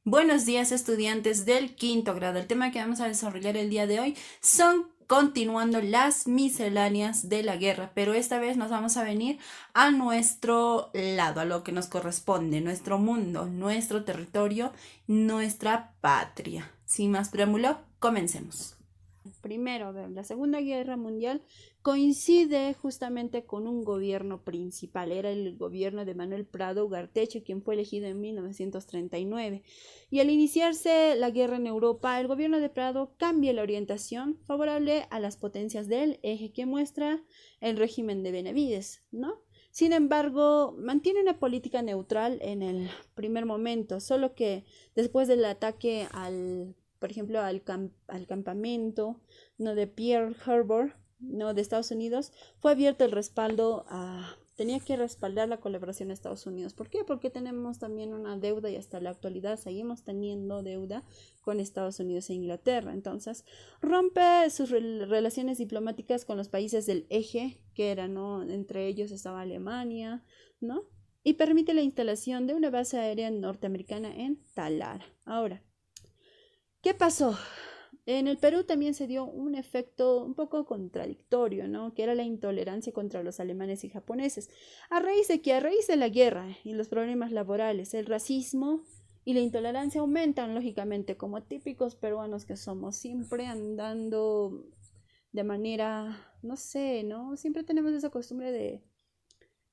Buenos días, estudiantes del quinto grado. El tema que vamos a desarrollar el día de hoy son continuando las misceláneas de la guerra, pero esta vez nos vamos a venir a nuestro lado, a lo que nos corresponde, nuestro mundo, nuestro territorio, nuestra patria. Sin más preámbulo, comencemos. Primero de la Segunda Guerra Mundial coincide justamente con un gobierno principal. Era el gobierno de Manuel Prado Ugarteche, quien fue elegido en 1939. Y al iniciarse la guerra en Europa, el gobierno de Prado cambia la orientación favorable a las potencias del eje que muestra el régimen de Benavides, ¿no? Sin embargo, mantiene una política neutral en el primer momento, solo que después del ataque por ejemplo, al campamento, ¿no?, de Pearl Harbor, ¿no?, de Estados Unidos, fue abierto el respaldo tenía que respaldar la colaboración de Estados Unidos. ¿Por qué? Porque tenemos también una deuda y hasta la actualidad seguimos teniendo deuda con Estados Unidos e Inglaterra. Entonces, rompe sus relaciones diplomáticas con los países del eje, que eran, ¿no?, entre ellos estaba Alemania, ¿no? Y permite la instalación de una base aérea norteamericana en Talara. Ahora, ¿qué pasó? En el Perú también se dio un efecto un poco contradictorio, ¿no? Que era la intolerancia contra los alemanes y japoneses. ¿A raíz de qué? A raíz de la guerra y los problemas laborales, el racismo y la intolerancia aumentan, lógicamente, como típicos peruanos que somos, siempre andando de manera, no sé, ¿no? Siempre tenemos esa costumbre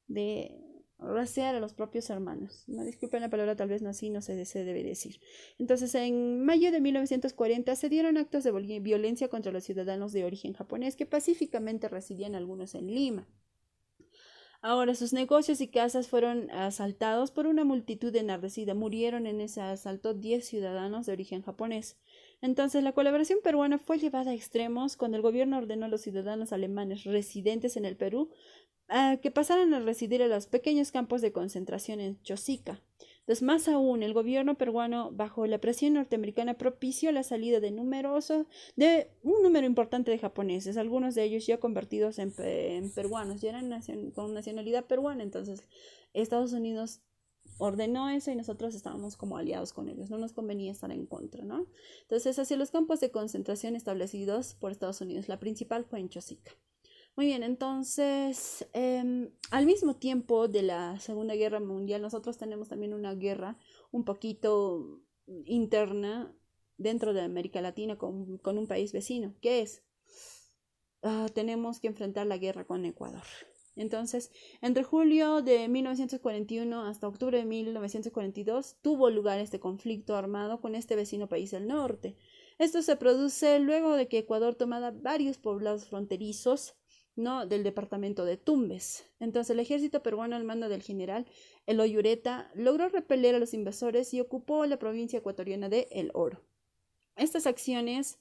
de raciar a los propios hermanos. No, disculpen la palabra, tal vez no así, no se debe decir. Entonces, en mayo de 1940 se dieron actos de violencia contra los ciudadanos de origen japonés que pacíficamente residían algunos en Lima. Ahora, sus negocios y casas fueron asaltados por una multitud enardecida. Murieron en ese asalto 10 ciudadanos de origen japonés. Entonces, la colaboración peruana fue llevada a extremos cuando el gobierno ordenó a los ciudadanos alemanes residentes en el Perú que pasaran a residir en los pequeños campos de concentración en Chosica. Entonces, más aún, el gobierno peruano, bajo la presión norteamericana, propició la salida de un número importante de japoneses, algunos de ellos ya convertidos en peruanos, ya eran con nacionalidad peruana. Entonces, Estados Unidos ordenó eso y nosotros estábamos como aliados con ellos, no nos convenía estar en contra, ¿no? Entonces, hacia los campos de concentración establecidos por Estados Unidos, la principal fue en Chosica. Muy bien, entonces, al mismo tiempo de la Segunda Guerra Mundial, nosotros tenemos también una guerra un poquito interna dentro de América Latina con un país vecino, que es, tenemos que enfrentar la guerra con Ecuador. Entonces, entre julio de 1941 hasta octubre de 1942 tuvo lugar este conflicto armado con este vecino país del norte. Esto se produce luego de que Ecuador tomara varios poblados fronterizos, ¿no?, del departamento de Tumbes. Entonces el ejército peruano al mando del general Eloy Ureta logró repeler a los invasores y ocupó la provincia ecuatoriana de El Oro. Estas acciones,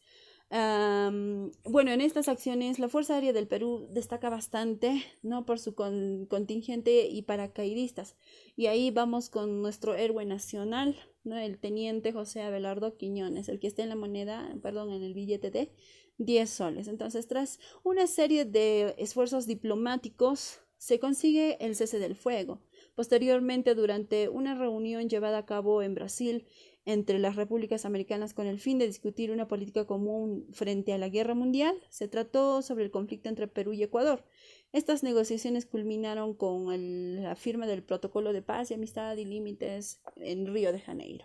bueno, en estas acciones la Fuerza Aérea del Perú destaca bastante, ¿no?, por su contingente y paracaidistas. Y ahí vamos con nuestro héroe nacional, ¿no?, el teniente José Abelardo Quiñones, el que está en la moneda, perdón, en el billete de 10 soles. Entonces, tras una serie de esfuerzos diplomáticos, se consigue el cese del fuego. Posteriormente, durante una reunión llevada a cabo en Brasil entre las repúblicas americanas con el fin de discutir una política común frente a la guerra mundial, se trató sobre el conflicto entre Perú y Ecuador. Estas negociaciones culminaron con la firma del Protocolo de Paz y Amistad y Límites en Río de Janeiro.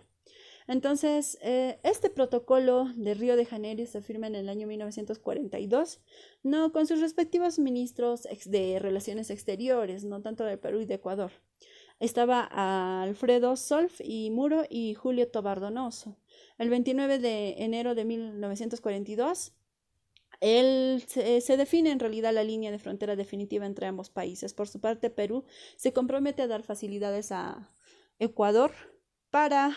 Entonces, este protocolo de Río de Janeiro se firma en el año 1942, no, con sus respectivos ministros de Relaciones Exteriores, no tanto de Perú y de Ecuador. Estaba Alfredo Solf y Muro y Julio Tobar Donoso. El 29 de enero de 1942, se define en realidad la línea de frontera definitiva entre ambos países. Por su parte, Perú se compromete a dar facilidades a Ecuador para,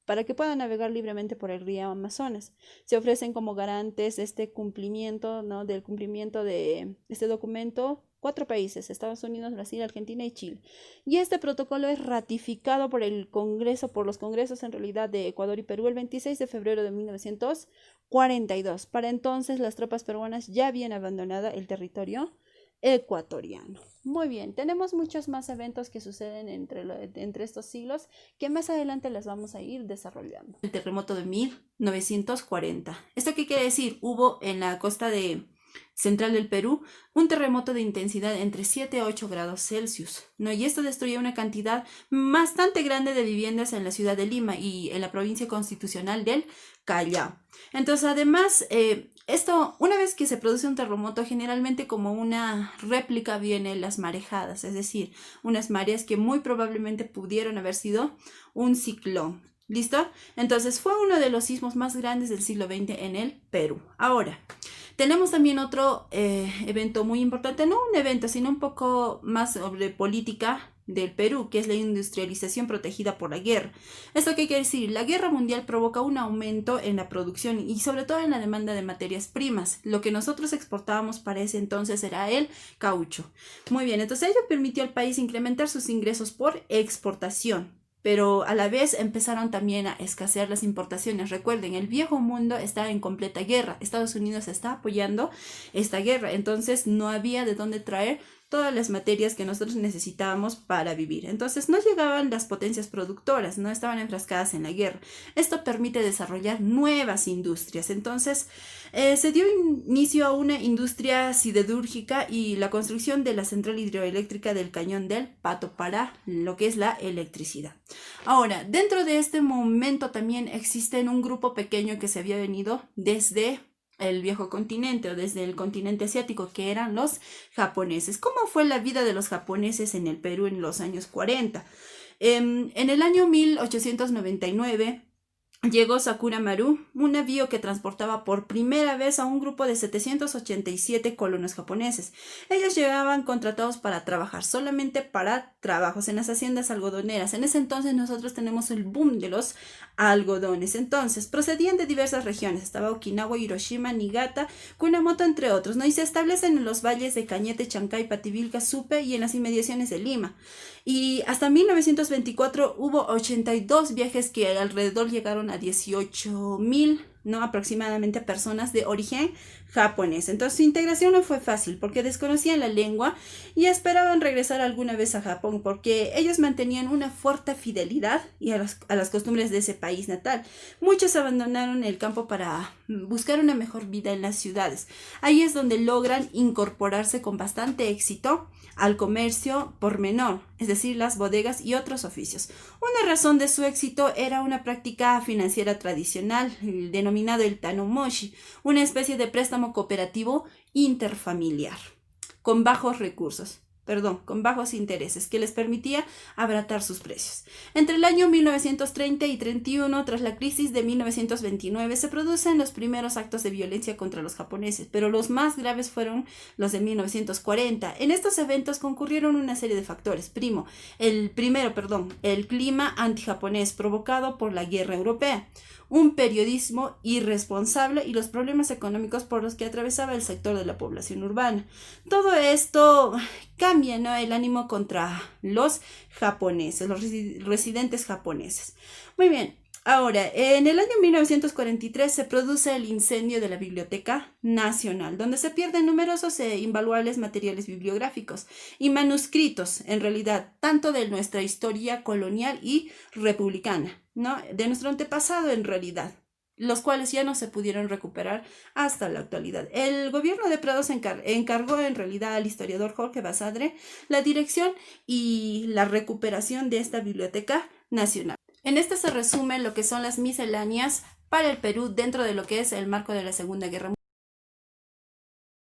para que pueda navegar libremente por el río Amazonas. Se ofrecen como garantes este cumplimiento, ¿no?, del cumplimiento de este documento cuatro países: Estados Unidos, Brasil, Argentina y Chile. Y este protocolo es ratificado por el Congreso, por los congresos en realidad de Ecuador y Perú el 26 de febrero de 1942. Para entonces las tropas peruanas ya habían abandonado el territorio ecuatoriano. Muy bien, tenemos muchos más eventos que suceden entre estos siglos que más adelante las vamos a ir desarrollando. El terremoto de 1940. ¿Esto qué quiere decir? Hubo en la costa central del Perú un terremoto de intensidad entre 7 a 8 grados Celsius, ¿no? Y esto destruyó una cantidad bastante grande de viviendas en la ciudad de Lima y en la provincia constitucional del Callao. Entonces, además, una vez que se produce un terremoto, generalmente como una réplica vienen las marejadas, es decir, unas mareas que muy probablemente pudieron haber sido un ciclón. ¿Listo? Entonces, fue uno de los sismos más grandes del siglo XX en el Perú. Ahora, tenemos también otro evento muy importante, no un evento, sino un poco más sobre política del Perú, que es la industrialización protegida por la guerra. ¿Esto qué quiere decir? La guerra mundial provoca un aumento en la producción y sobre todo en la demanda de materias primas. Lo que nosotros exportábamos para ese entonces era el caucho. Muy bien, entonces ello permitió al país incrementar sus ingresos por exportación. Pero a la vez empezaron también a escasear las importaciones. Recuerden, el viejo mundo está en completa guerra. Estados Unidos está apoyando esta guerra, entonces no había de dónde traer todas las materias que nosotros necesitábamos para vivir. Entonces no llegaban las potencias productoras, no estaban enfrascadas en la guerra. Esto permite desarrollar nuevas industrias. Entonces se dio inicio a una industria siderúrgica y la construcción de la central hidroeléctrica del Cañón del Pato para lo que es la electricidad. Ahora, dentro de este momento también existe un grupo pequeño que se había venido desde el viejo continente o desde el continente asiático, que eran los japoneses. ¿Cómo fue la vida de los japoneses en el Perú en los años 40? En el año 1899 llegó Sakura Maru, un navío que transportaba por primera vez a un grupo de 787 colonos japoneses. Ellos llegaban contratados para trabajar, solamente para trabajos en las haciendas algodoneras. En ese entonces nosotros tenemos el boom de los algodones. Entonces, procedían de diversas regiones. Estaba Okinawa, Hiroshima, Niigata, Kunamoto, entre otros, ¿no? Y se establecen en los valles de Cañete, Chancay, Pativilca, Supe y en las inmediaciones de Lima. Y hasta 1924 hubo 82 viajes que alrededor llegaron a 18,000, ¿no? Aproximadamente personas de origen japonés. Entonces su integración no fue fácil porque desconocían la lengua y esperaban regresar alguna vez a Japón porque ellos mantenían una fuerte fidelidad y a las costumbres de ese país natal. Muchos abandonaron el campo para buscar una mejor vida en las ciudades. Ahí es donde logran incorporarse con bastante éxito al comercio por menor, es decir, las bodegas y otros oficios. Una razón de su éxito era una práctica financiera tradicional, denominado el tanumoshi, una especie de préstamo cooperativo interfamiliar, con bajos intereses, que les permitía abaratar sus precios. Entre el año 1930 y 31, tras la crisis de 1929, se producen los primeros actos de violencia contra los japoneses, pero los más graves fueron los de 1940. En estos eventos concurrieron una serie de factores. El clima antijaponés provocado por la guerra europea, un periodismo irresponsable y los problemas económicos por los que atravesaba el sector de la población urbana. Todo esto cambia, ¿no?, el ánimo contra los japoneses, los residentes japoneses. Muy bien. Ahora, en el año 1943 se produce el incendio de la Biblioteca Nacional, donde se pierden numerosos e invaluables materiales bibliográficos y manuscritos, en realidad, tanto de nuestra historia colonial y republicana, ¿no?, de nuestro antepasado en realidad, los cuales ya no se pudieron recuperar hasta la actualidad. El gobierno de Prado se encargó en realidad al historiador Jorge Basadre la dirección y la recuperación de esta Biblioteca Nacional. En esta se resume lo que son las misceláneas para el Perú dentro de lo que es el marco de la Segunda Guerra Mundial.